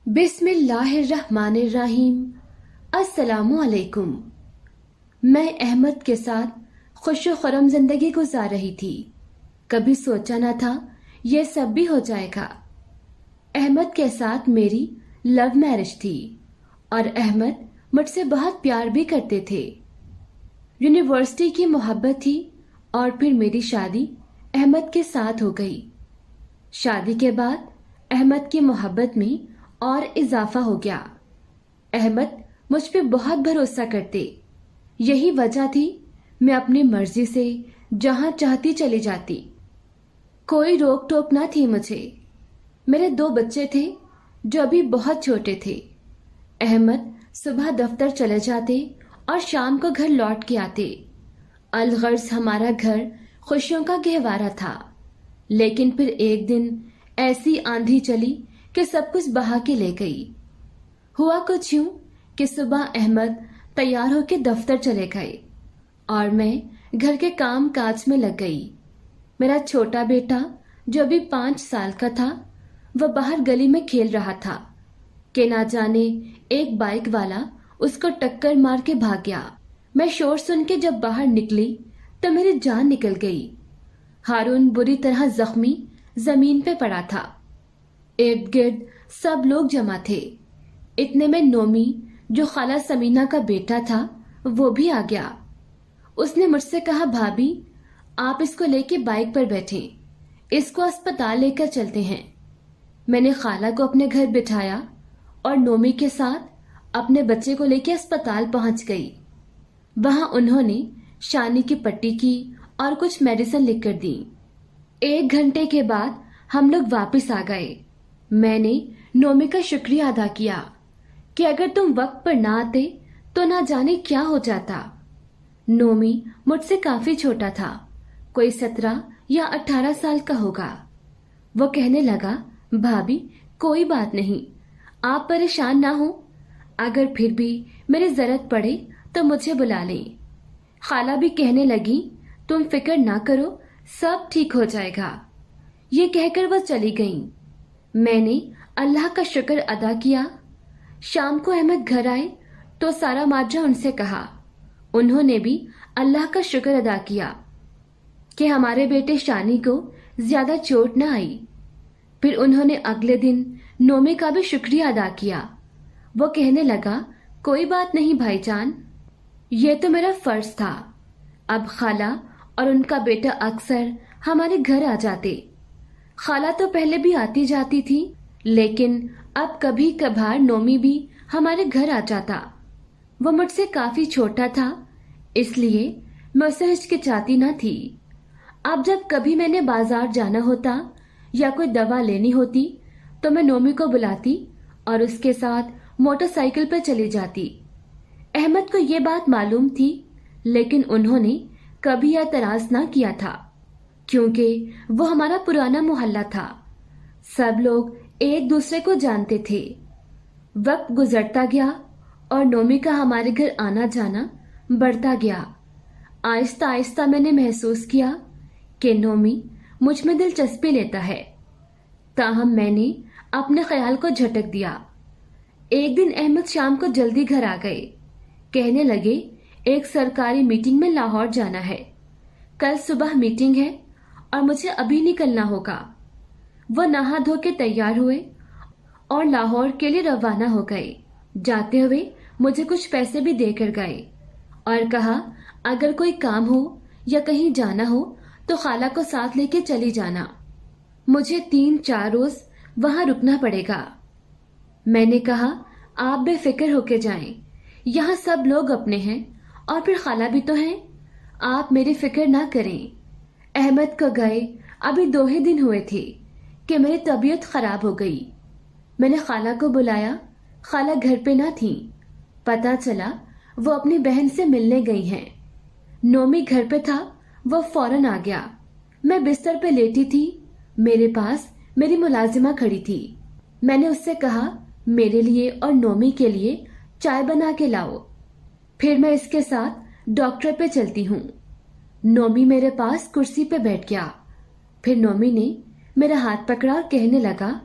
बिस्मिल्लाहिर्रहमानिर्रहीम। अस्सलामुअलैकुम। मैं अहमद के साथ खुशो खुरम जिंदगी गुजार रही थी। कभी सोचा न था ये सब भी हो जाएगा। अहमद के साथ मेरी लव मैरिज थी और अहमद मुझसे बहुत प्यार भी करते थे। यूनिवर्सिटी की मोहब्बत थी और फिर मेरी शादी अहमद के साथ हो गई। शादी के बाद अहमद की मोहब्बत में और इजाफा हो गया। अहमद मुझ पे बहुत भरोसा करते। यही वजह थी मैं अपनी मर्जी से जहां चाहती चली जाती। कोई रोक टोक ना थी मुझे। मेरे 2 बच्चे थे जो अभी बहुत छोटे थे। अहमद सुबह दफ्तर चले जाते और शाम को घर लौट के आते। अलगर्ज हमारा घर खुशियों का गहवारा था। लेकिन फिर एक दिन ऐसी आंधी चली कि सब कुछ बहा के ले गई। हुआ कुछ यूं कि सुबह अहमद तैयार होकर दफ्तर चले गए और मैं घर के काम काज में लग गई। मेरा छोटा बेटा जो अभी 5 साल का था वह बाहर गली में खेल रहा था कि ना जाने एक बाइक वाला उसको टक्कर मार के भाग गया। मैं शोर सुन के जब बाहर निकली तो मेरी जान निकल गई। हारून बुरी तरह जख्मी जमीन पे पड़ा था। इर्द गिर्द सब लोग जमा थे। इतने में नोमी जो खाला समीना का बेटा था वो भी आ गया। उसने मुझसे कहा, भाभी आप इसको लेके बाइक पर बैठे, इसको अस्पताल लेकर चलते हैं। मैंने खाला को अपने घर बिठाया और नोमी के साथ अपने बच्चे को लेके अस्पताल पहुंच गई। वहां उन्होंने शानी की पट्टी की और कुछ मेडिसिन लिख कर दी। 1 घंटे के बाद हम लोग वापस आ गए। मैंने नोमी का शुक्रिया अदा किया कि अगर तुम वक्त पर ना आते तो ना जाने क्या हो जाता। नोमी मुझसे काफी छोटा था, कोई 17 या 18 साल का होगा। वो कहने लगा, भाभी कोई बात नहीं, आप परेशान ना हो, अगर फिर भी मेरी जरूरत पड़े तो मुझे बुला लें। खाला भी कहने लगी, तुम फिक्र ना करो, सब ठीक हो जाएगा। ये कहकर वो चली गईं। मैंने अल्लाह का शुक्र अदा किया। शाम को अहमद घर आए तो सारा माजरा उनसे कहा। उन्होंने भी अल्लाह का शुक्र अदा किया कि हमारे बेटे शानी को ज्यादा चोट न आई। फिर उन्होंने अगले दिन नोमी का भी शुक्रिया अदा किया। वो कहने लगा, कोई बात नहीं भाईजान, ये तो मेरा फर्ज था। अब खाला और उनका बेटा अक्सर हमारे घर आ जाते। खाला तो पहले भी आती जाती थी, लेकिन अब कभी कभार नोमी भी हमारे घर आ जाता। वो मुझसे काफी छोटा था, इसलिए मैं उसे हिचकिचाती न थी। अब जब कभी मैंने बाजार जाना होता या कोई दवा लेनी होती तो मैं नोमी को बुलाती और उसके साथ मोटरसाइकिल पर चली जाती। अहमद को ये बात मालूम थी, लेकिन उन्होंने कभी एतराज ना किया था क्योंकि वो हमारा पुराना मोहल्ला था। सब लोग एक दूसरे को जानते थे। वक्त गुजरता गया और नोमी का हमारे घर आना जाना बढ़ता गया। आहिस्ता आहिस्ता मैंने महसूस किया कि नोमी मुझ में दिलचस्पी लेता है। ताहम मैंने अपने ख्याल को झटक दिया। एक दिन अहमद शाम को जल्दी घर आ गए। कहने लगे, एक सरकारी मीटिंग में लाहौर जाना है, कल सुबह मीटिंग है और मुझे अभी निकलना होगा। वो नहा धो के तैयार हुए और लाहौर के लिए रवाना हो गए। जाते हुए मुझे कुछ पैसे भी देकर गए और कहा, अगर कोई काम हो या कहीं जाना हो तो खाला को साथ लेके चली जाना। मुझे 3-4 रोज वहां रुकना पड़ेगा। मैंने कहा, आप बेफिक्र होके जाएं, यहाँ सब लोग अपने हैं और फिर खाला भी तो हैं, आप मेरी फिक्र ना करें। अहमद को गए अभी 2 ही दिन हुए थे कि मेरी तबीयत खराब हो गई। मैंने खाला को बुलाया। खाला घर पे ना थी। पता चला वो अपनी बहन से मिलने गई हैं। नोमी घर पे था, वो फौरन आ गया। मैं बिस्तर पे लेटी थी, मेरे पास मेरी मुलाजिमा खड़ी थी। मैंने उससे कहा, मेरे लिए और नोमी के लिए चाय बना के लाओ, फिर मैं इसके साथ डॉक्टर पे चलती हूँ। नोमी मेरे पास कुर्सी पे बैठ गया। फिर नोमी ने मेरा हाथ पकड़ा और कहने लगा,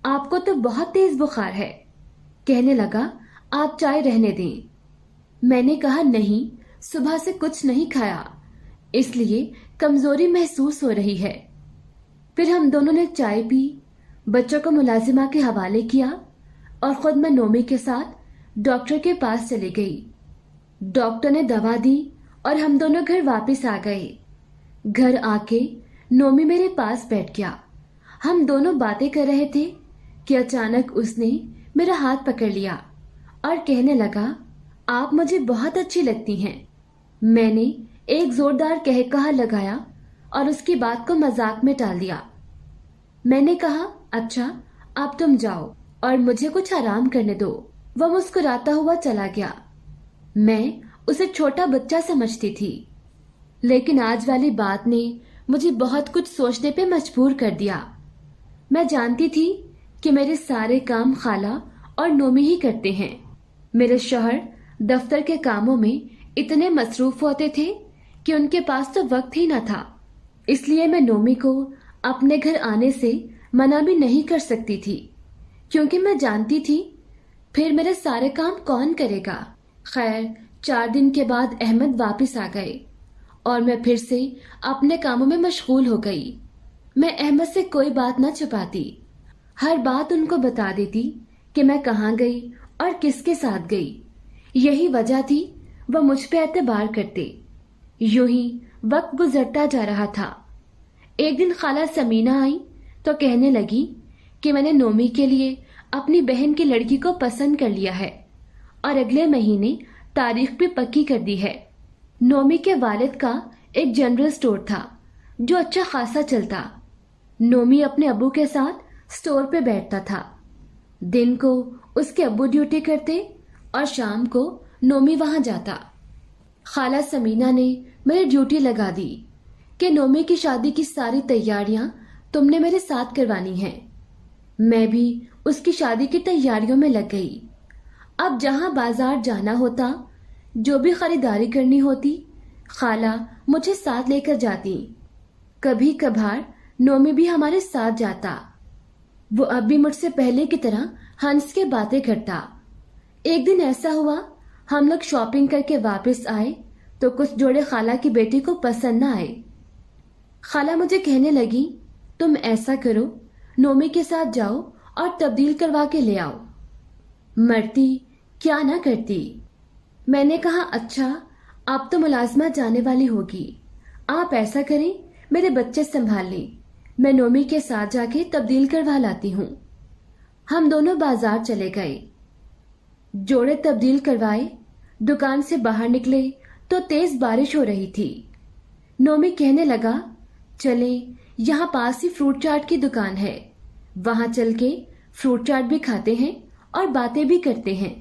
आपको तो बहुत तेज बुखार है। कहने लगा, आप चाय रहने दें। मैंने कहा, नहीं, सुबह से कुछ नहीं खाया, इसलिए कमजोरी महसूस हो रही है। फिर हम दोनों ने चाय पी, बच्चों को मुलाजिमा के हवाले किया और खुद मैं नोमी के साथ डॉक्टर के पास चली गई। डॉक्टर ने दवा दी और हम दोनों घर वापस आ गए। घर आके नोमी मेरे पास बैठ गया। हम दोनों बातें कर रहे थे कि अचानक उसने मेरा हाथ पकड़ लिया और कहने लगा, आप मुझे बहुत अच्छी लगती हैं। मैंने एक जोरदार कहकहा लगाया और उसकी बात को मजाक में टाल दिया। मैंने कहा, अच्छा, अब तुम जाओ और मुझे कुछ आराम करने दो। वह मुस्कुराता हुआ चला गया। मैं उसे छोटा बच्चा समझती थी, लेकिन आज वाली बात ने मुझे बहुत कुछ सोचने पे मजबूर कर दिया। मैं जानती थी कि मेरे सारे काम खाला और नोमी ही करते हैं। मेरे शौहर दफ्तर के कामों में इतने मसरूफ होते थे कि उनके पास तो वक्त ही न था। इसलिए मैं नोमी को अपने घर आने से मना भी नहीं कर सकती थी, क्योंकि मैं जानती थी फिर मेरे सारे काम कौन करेगा। खैर, 4 दिन के बाद अहमद वापस आ गए और मैं फिर से अपने कामों में मशगूल हो गई। मैं अहमद से कोई बात न छुपाती, हर बात उनको बता देती कि मैं कहाँ गई और किसके साथ गई। यही वजह थी वह मुझ पे एतबार करते। यूं ही वक्त गुजरता जा रहा था। एक दिन खाला समीना आई तो कहने लगी कि मैंने नोमी के लिए अपनी बहन की लड़की को पसंद कर लिया है और अगले महीने तारीख भी पक्की कर दी है। नोमी के वालिद का एक जनरल स्टोर था जो अच्छा खासा चलता। नोमी अपने अब्बू के साथ स्टोर पे बैठता था। दिन को उसके अब्बू ड्यूटी करते और शाम को नोमी वहां जाता। खाला समीना ने मेरी ड्यूटी लगा दी कि नोमी की शादी की सारी तैयारियां तुमने मेरे साथ करवानी है। मैं भी उसकी शादी की तैयारियों में लग गई। अब जहां बाजार जाना होता, जो भी खरीदारी करनी होती, खाला मुझे साथ लेकर जाती। कभी कभार नोमी भी हमारे साथ जाता। वो अब भी मुझसे पहले की तरह हंस के बातें करता। एक दिन ऐसा हुआ, हम लोग शॉपिंग करके वापस आए तो कुछ जोड़े खाला की बेटी को पसंद न आए। खाला मुझे कहने लगी, तुम ऐसा करो, नोमी के साथ जाओ और तब्दील करवा के ले आओ। मरती क्या ना करती। मैंने कहा, अच्छा, आप तो मुलाजमा जाने वाली होगी, आप ऐसा करें, मेरे बच्चे संभाल लें, मैं नोमी के साथ जाके तब्दील करवा लाती हूँ। हम दोनों बाजार चले गए, जोड़े तब्दील करवाए। दुकान से बाहर निकले तो तेज बारिश हो रही थी। नोमी कहने लगा, चले, यहाँ पास ही फ्रूट चाट की दुकान है, वहां चल के फ्रूट चाट भी खाते हैं और बातें भी करते हैं।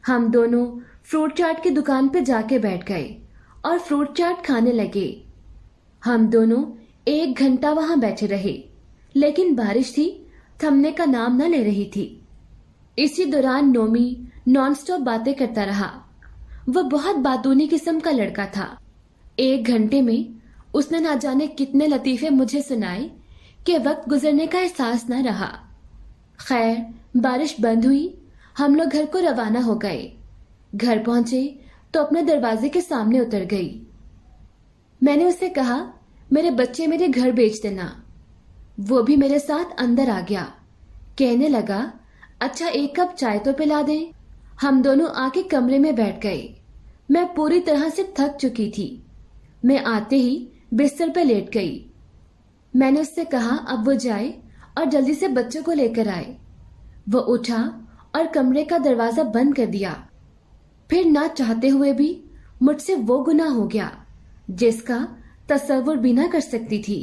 हम दोनों फ्रूट चाट की दुकान पे जाके बैठ गए और फ्रूट चाट खाने लगे। हम दोनों 1 घंटा वहां बैठे रहे, लेकिन बारिश थी, थमने का नाम न ले रही थी। इसी दौरान नोमी नॉनस्टॉप बातें करता रहा। वह बहुत बातूनी किस्म का लड़का था। 1 घंटे में उसने ना जाने कितने लतीफे मुझे सुनाए कि वक्त गुजरने का एहसास न रहा। खैर, बारिश बंद हुई, हम लोग घर को रवाना हो गए। घर पहुंचे तो अपने दरवाजे के सामने उतर गई। मैंने उसे कहा, मेरे बच्चे मेरे घर भेज देना। वो भी मेरे साथ अंदर आ गया। कहने लगा, अच्छा, 1 कप चाय तो पिला दें। हम दोनों आके कमरे में बैठ गए। मैं पूरी तरह से थक चुकी थी। मैं आते ही बिस्तर पे लेट गई। मैंने उससे कहा, अब वो जाए और जल्दी से बच्चों को लेकर आए। वो उठा और कमरे का दरवाजा बंद कर दिया। फिर ना चाहते हुए भी मुझसे वो गुनाह हो गया जिसका तसव्वुर भी ना कर सकती थी।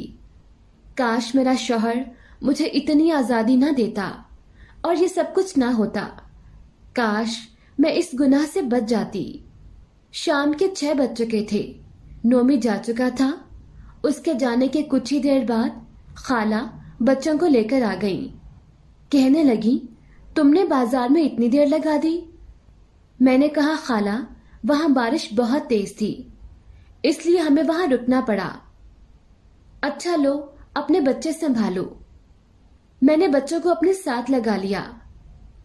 काश मेरा शौहर मुझे इतनी आजादी ना देता और ये सब कुछ ना होता। काश मैं इस गुनाह से बच जाती। शाम के 6 बज चुके थे। नोमी जा चुका था। उसके जाने के कुछ ही देर बाद खाला बच्चों को लेकर आ गई। कहने लगी, तुमने बाजार में इतनी देर लगा दी। मैंने कहा, खाला, वहां बारिश बहुत तेज थी, इसलिए हमें वहां रुकना पड़ा। अच्छा लो, अपने बच्चे संभालो। मैंने बच्चों को अपने साथ लगा लिया।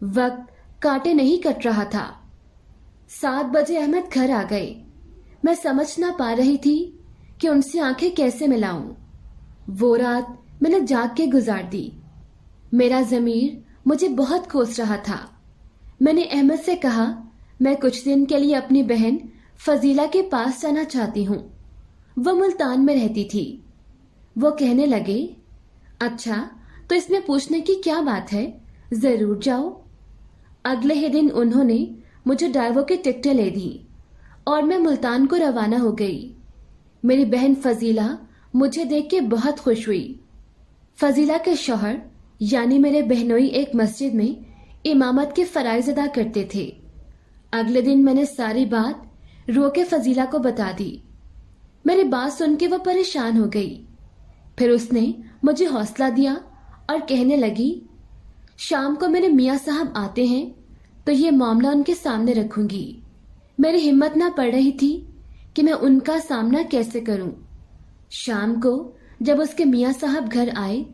वक्त कांटे नहीं कट रहा था। 7 बजे अहमद घर आ गए। मैं समझ ना पा रही थी कि उनसे आंखें कैसे मिलाऊं। वो रात मैंने जाग के गुजार दी। मेरा ज़मीर मुझे बहुत कोस रहा था। मैंने अहमद से कहा, मैं कुछ दिन के लिए अपनी बहन फजीला के पास जाना चाहती हूँ। वो मुल्तान में रहती थी। वो कहने लगे, अच्छा, तो इसमें पूछने की क्या बात है, जरूर जाओ। अगले ही दिन उन्होंने मुझे ड्राइवर की टिकटें ले दी और मैं मुल्तान को रवाना हो गई। मेरी बहन फजीला मुझे देख के बहुत खुश हुई। फजीला के शौहर यानी मेरे बहनोई एक मस्जिद में इमामत के फराइज अदा करते थे। अगले दिन मैंने सारी बात रो के फजीला को बता दी। मेरी बात सुन के वह परेशान हो गई। फिर उसने मुझे हौसला दिया और कहने लगी, शाम को मेरे मियाँ साहब आते हैं तो ये मामला उनके सामने रखूंगी। मेरी हिम्मत ना पड़ रही थी कि मैं उनका सामना कैसे करूं। शाम को जब उसके मियाँ साहब घर आए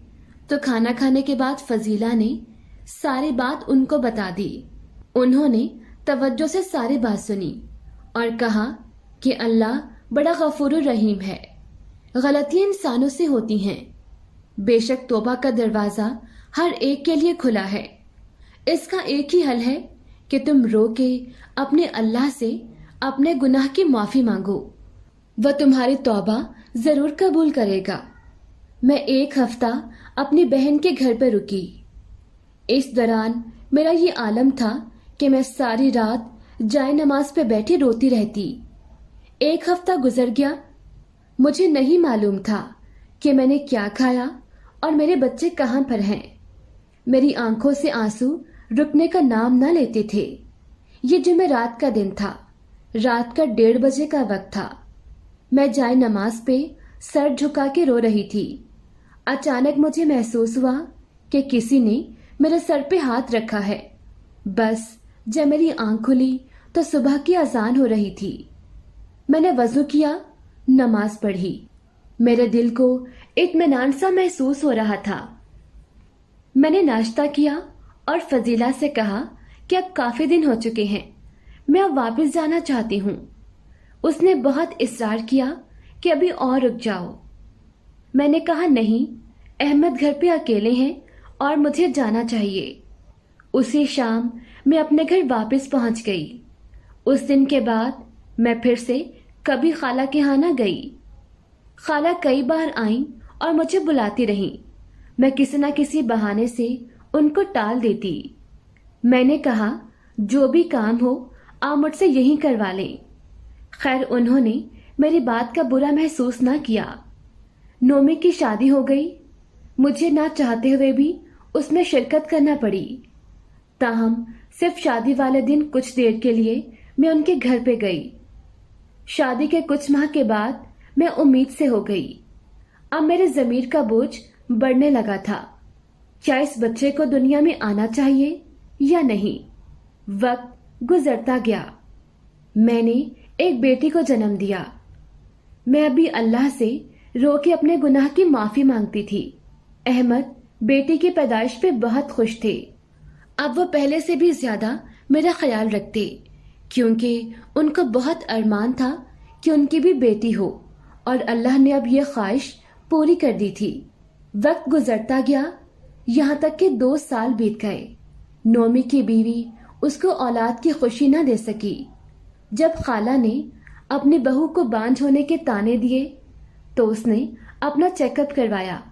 तो खाना खाने के बाद फजीला ने सारी बात उनको बता दी। उन्होंने तवज्जो से सारी बात सुनी और कहा कि अल्लाह बड़ा गफूर रहीम है। गलतियां इंसानों से होती हैं, बेशक तौबा का दरवाजा हर एक के लिए खुला है। इसका एक ही हल है कि तुम रो के अपने अल्लाह से अपने गुनाह की माफी मांगो। वह तुम्हारी तौबा जरूर कबूल करेगा। मैं 1 हफ्ता अपनी बहन के घर पर रुकी। इस दौरान मेरा ये आलम था कि मैं सारी रात जाए नमाज पे बैठी रोती रहती। 1 हफ्ता गुजर गया। मुझे नहीं मालूम था कि मैंने क्या खाया और मेरे बच्चे कहाँ पर हैं। मेरी आंखों से आंसू रुकने का नाम न लेते थे। ये जुमेरात का दिन था। रात का 1:30 बजे का वक्त था। मैं जाए नमाज पे सर झुका के रो रही थी। अचानक मुझे महसूस हुआ कि किसी ने मेरे सर पे हाथ रखा है। बस जब मेरी आंख खुली तो सुबह की अजान हो रही थी। मैंने वजू किया, नमाज पढ़ी। मेरे दिल को इत्मीनान सा महसूस हो रहा था। मैंने नाश्ता किया और फजीला से कहा कि अब काफी दिन हो चुके हैं, मैं अब वापस जाना चाहती हूँ। उसने बहुत इसरार किया कि अभी और रुक जाओ। मैंने कहा, नहीं, अहमद घर पे अकेले हैं और मुझे जाना चाहिए। उसी शाम मैं अपने घर वापस पहुंच गई। उस दिन के बाद मैं फिर से कभी खाला के यहाँ न गई। खाला कई बार आईं और मुझे बुलाती रहीं। मैं किसी न किसी बहाने से उनको टाल देती। मैंने कहा, जो भी काम हो आप मुझसे यहीं करवा लें। खैर, उन्होंने मेरी बात का बुरा महसूस ना किया। नोमी की शादी हो गई। मुझे ना चाहते हुए भी उसमें शिरकत करना पड़ी। ताहम सिर्फ शादी वाले दिन कुछ देर के लिए मैं उनके घर पे गई। शादी के कुछ माह के बाद मैं उम्मीद से हो गई। अब मेरे ज़मीर का बोझ बढ़ने लगा था। क्या इस बच्चे को दुनिया में आना चाहिए या नहीं? वक्त गुजरता गया। मैंने एक बेटी को जन्म दिया। मैं अभी अल्लाह से रो के अपने गुनाह की माफी मांगती थी। अहमद बेटी की पैदाइश पे बहुत खुश थे। अब वो पहले से भी ज्यादा मेरा ख्याल रखते, क्योंकि उनको बहुत अरमान था कि उनकी भी बेटी हो और अल्लाह ने अब ये ख्वाहिश पूरी कर दी थी। वक्त गुजरता गया, यहाँ तक कि 2 साल बीत गए। नोमी की बीवी उसको औलाद की खुशी न दे सकी। जब खाला ने अपनी बहू को बांझ होने के ताने दिए तो उसने अपना चेकअप करवाया।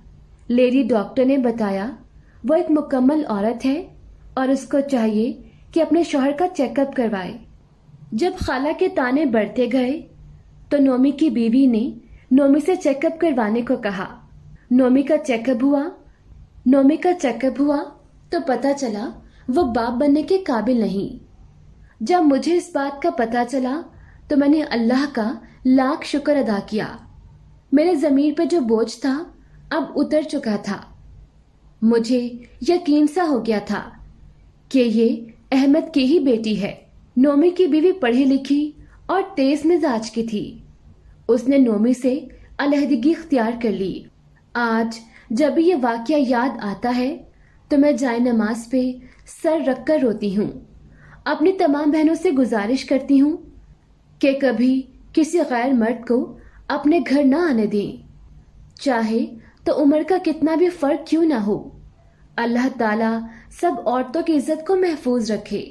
लेडी डॉक्टर ने बताया वो एक मुकम्मल औरत है और उसको चाहिए कि अपने शौहर का चेकअप करवाए। जब खाला के ताने बढ़ते गए तो नोमी की बीवी ने नोमी से चेकअप करवाने को कहा। नोमी का चेकअप हुआ तो पता चला वो बाप बनने के काबिल नहीं। जब मुझे इस बात का पता चला तो मैंने अल्लाह का लाख शुक्र अदा किया। मेरे ज़मीर पर जो बोझ था अब उतर चुका था। मुझे यकीन सा हो गया था कि ये अहमद की ही बेटी है। नोमी की बीवी पढ़ी लिखी और तेज मिजाज की थी। उसने नोमी से अलहदगी इख्तियार कर ली। आज जब भी ये वाकया याद आता है تو میں جائے نماز پہ سر رکھ کر روتی ہوں۔ اپنی تمام بہنوں سے گزارش کرتی ہوں کہ کبھی کسی غیر مرد کو اپنے گھر نہ آنے دیں، چاہے تو عمر کا کتنا بھی فرق کیوں نہ ہو۔ اللہ تعالیٰ سب عورتوں کی عزت کو محفوظ رکھے۔